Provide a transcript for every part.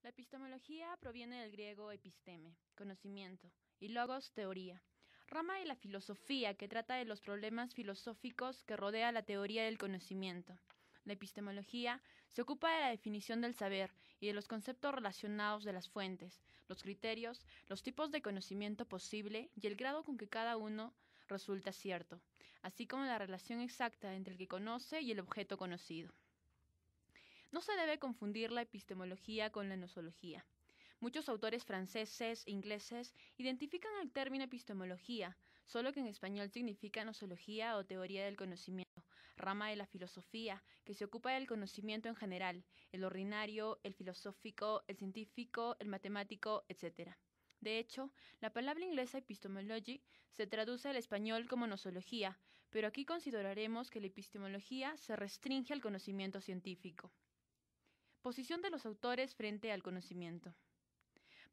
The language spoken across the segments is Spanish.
La epistemología proviene del griego episteme, conocimiento, y logos, teoría, rama de la filosofía que trata de los problemas filosóficos que rodea la teoría del conocimiento. La epistemología se ocupa de la definición del saber y de los conceptos relacionados de las fuentes, los criterios, los tipos de conocimiento posible y el grado con que cada uno resulta cierto, así como la relación exacta entre el que conoce y el objeto conocido. No se debe confundir la epistemología con la nosología. Muchos autores franceses e ingleses identifican el término epistemología, solo que en español significa nosología o teoría del conocimiento, rama de la filosofía, que se ocupa del conocimiento en general, el ordinario, el filosófico, el científico, el matemático, etc. De hecho, la palabra inglesa epistemology se traduce al español como nosología, pero aquí consideraremos que la epistemología se restringe al conocimiento científico. Posición de los autores frente al conocimiento.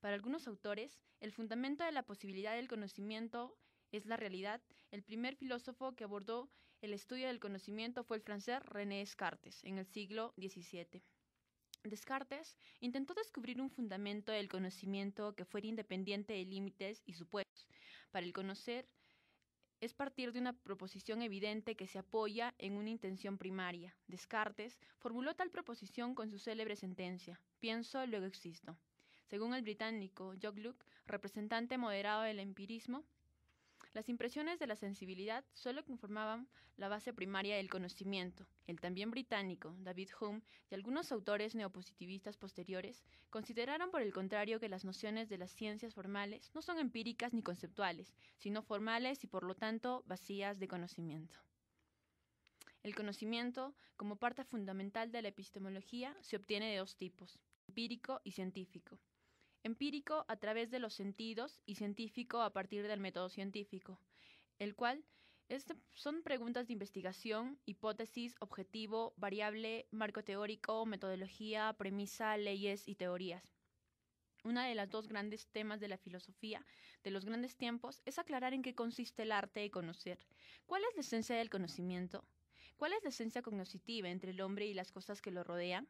Para algunos autores, el fundamento de la posibilidad del conocimiento es la realidad. El primer filósofo que abordó el estudio del conocimiento fue el francés René Descartes, en el siglo XVII. Descartes intentó descubrir un fundamento del conocimiento que fuera independiente de límites y supuestos. Para el conocer es partir de una proposición evidente que se apoya en una intención primaria. Descartes formuló tal proposición con su célebre sentencia: pienso, luego existo. Según el británico John Locke, representante moderado del empirismo, las impresiones de la sensibilidad solo conformaban la base primaria del conocimiento. El también británico David Hume y algunos autores neopositivistas posteriores consideraron por el contrario que las nociones de las ciencias formales no son empíricas ni conceptuales, sino formales y por lo tanto vacías de conocimiento. El conocimiento, como parte fundamental de la epistemología, se obtiene de dos tipos: empírico y científico. Empírico a través de los sentidos y científico a partir del método científico, el cual son preguntas de investigación, hipótesis, objetivo, variable, marco teórico, metodología, premisa, leyes y teorías. Una de las dos grandes temas de la filosofía de los grandes tiempos es aclarar en qué consiste el arte de conocer. ¿Cuál es la esencia del conocimiento? ¿Cuál es la esencia cognoscitiva entre el hombre y las cosas que lo rodean?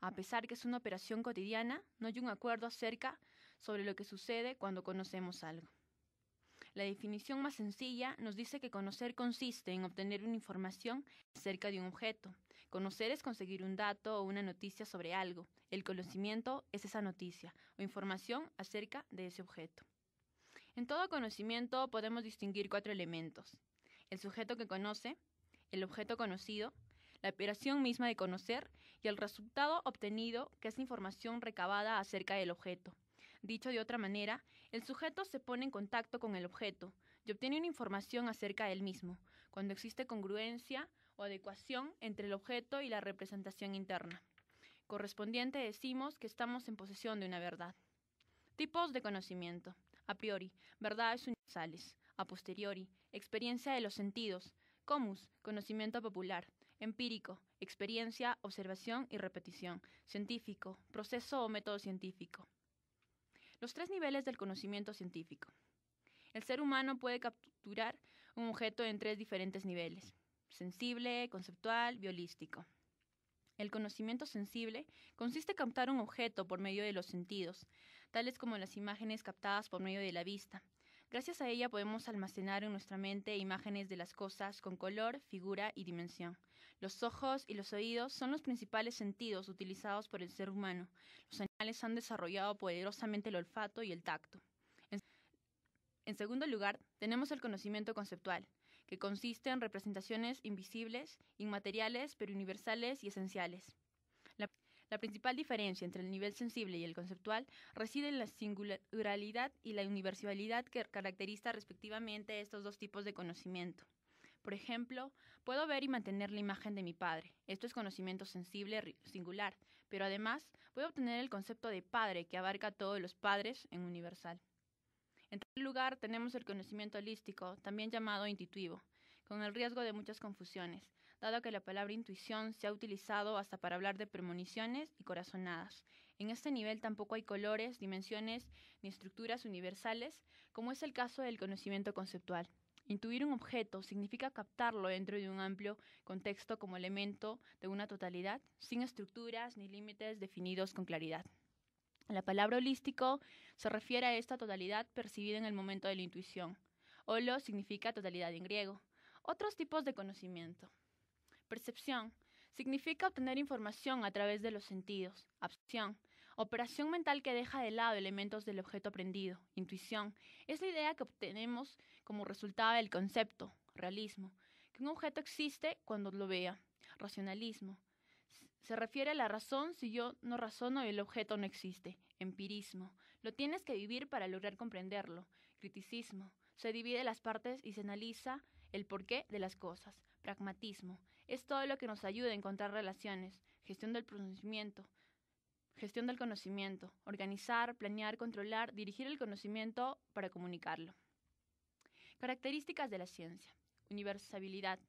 A pesar que es una operación cotidiana, no hay un acuerdo acerca sobre lo que sucede cuando conocemos algo. La definición más sencilla nos dice que conocer consiste en obtener una información acerca de un objeto. Conocer es conseguir un dato o una noticia sobre algo. El conocimiento es esa noticia o información acerca de ese objeto. En todo conocimiento podemos distinguir 4 elementos: el sujeto que conoce, el objeto conocido, la operación misma de conocer y el resultado obtenido, que es información recabada acerca del objeto. Dicho de otra manera, el sujeto se pone en contacto con el objeto y obtiene una información acerca del mismo, cuando existe congruencia o adecuación entre el objeto y la representación interna. Correspondiente decimos que estamos en posesión de una verdad. Tipos de conocimiento. A priori, verdades universales. A posteriori, experiencia de los sentidos. Comus, conocimiento popular. Empírico, experiencia, observación y repetición. Científico, proceso o método científico. Los 3 niveles del conocimiento científico. El ser humano puede capturar un objeto en 3 diferentes niveles: sensible, conceptual y holístico. El conocimiento sensible consiste en captar un objeto por medio de los sentidos, tales como las imágenes captadas por medio de la vista. Gracias a ella podemos almacenar en nuestra mente imágenes de las cosas con color, figura y dimensión. Los ojos y los oídos son los principales sentidos utilizados por el ser humano. Los animales han desarrollado poderosamente el olfato y el tacto. En segundo lugar, tenemos el conocimiento conceptual, que consiste en representaciones invisibles, inmateriales, pero universales y esenciales. La principal diferencia entre el nivel sensible y el conceptual reside en la singularidad y la universalidad que caracteriza respectivamente estos dos tipos de conocimiento. Por ejemplo, puedo ver y mantener la imagen de mi padre. Esto es conocimiento sensible singular, pero además puedo obtener el concepto de padre que abarca a todos los padres en universal. En tercer lugar, tenemos el conocimiento holístico, también llamado intuitivo, con el riesgo de muchas confusiones, dado que la palabra intuición se ha utilizado hasta para hablar de premoniciones y corazonadas. En este nivel tampoco hay colores, dimensiones ni estructuras universales, como es el caso del conocimiento conceptual. Intuir un objeto significa captarlo dentro de un amplio contexto como elemento de una totalidad, sin estructuras ni límites definidos con claridad. La palabra holístico se refiere a esta totalidad percibida en el momento de la intuición. Holo significa totalidad en griego. Otros tipos de conocimiento. Percepción significa obtener información a través de los sentidos. Abstracción, operación mental que deja de lado elementos del objeto aprendido. Intuición es la idea que obtenemos como resultado del concepto. Realismo, que un objeto existe cuando lo vea. Racionalismo se refiere a la razón si yo no razono y el objeto no existe. Empirismo, lo tienes que vivir para lograr comprenderlo. Criticismo, se divide las partes y se analiza el porqué de las cosas. Pragmatismo, es todo lo que nos ayuda a encontrar relaciones. Gestión del conocimiento, organizar, planear, controlar, dirigir el conocimiento para comunicarlo. Características de la ciencia. Universabilidad,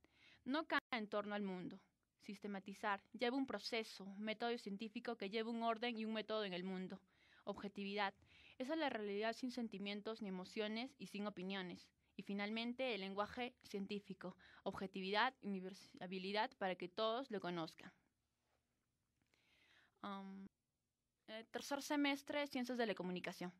no cambia en torno al mundo. Sistematizar, lleva un proceso, un método científico que lleva un orden y un método en el mundo. Objetividad, esa es la realidad sin sentimientos ni emociones y sin opiniones. Y finalmente, el lenguaje científico, objetividad y universabilidad para que todos lo conozcan. Tercer semestre, Ciencias de la Comunicación.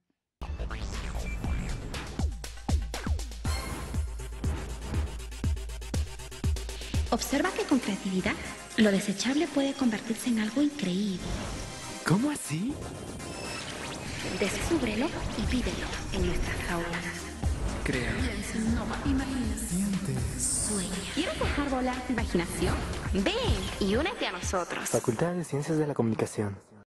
Observa que con creatividad, lo desechable puede convertirse en algo increíble. ¿Cómo así? Descúbrelo y vívelo en nuestras aulas. Crea. Piensa, innova, imagina, Sientes. sueña. ¿Quieres dejar volar tu imaginación? Ven y únete a nosotros. Facultad de Ciencias de la Comunicación.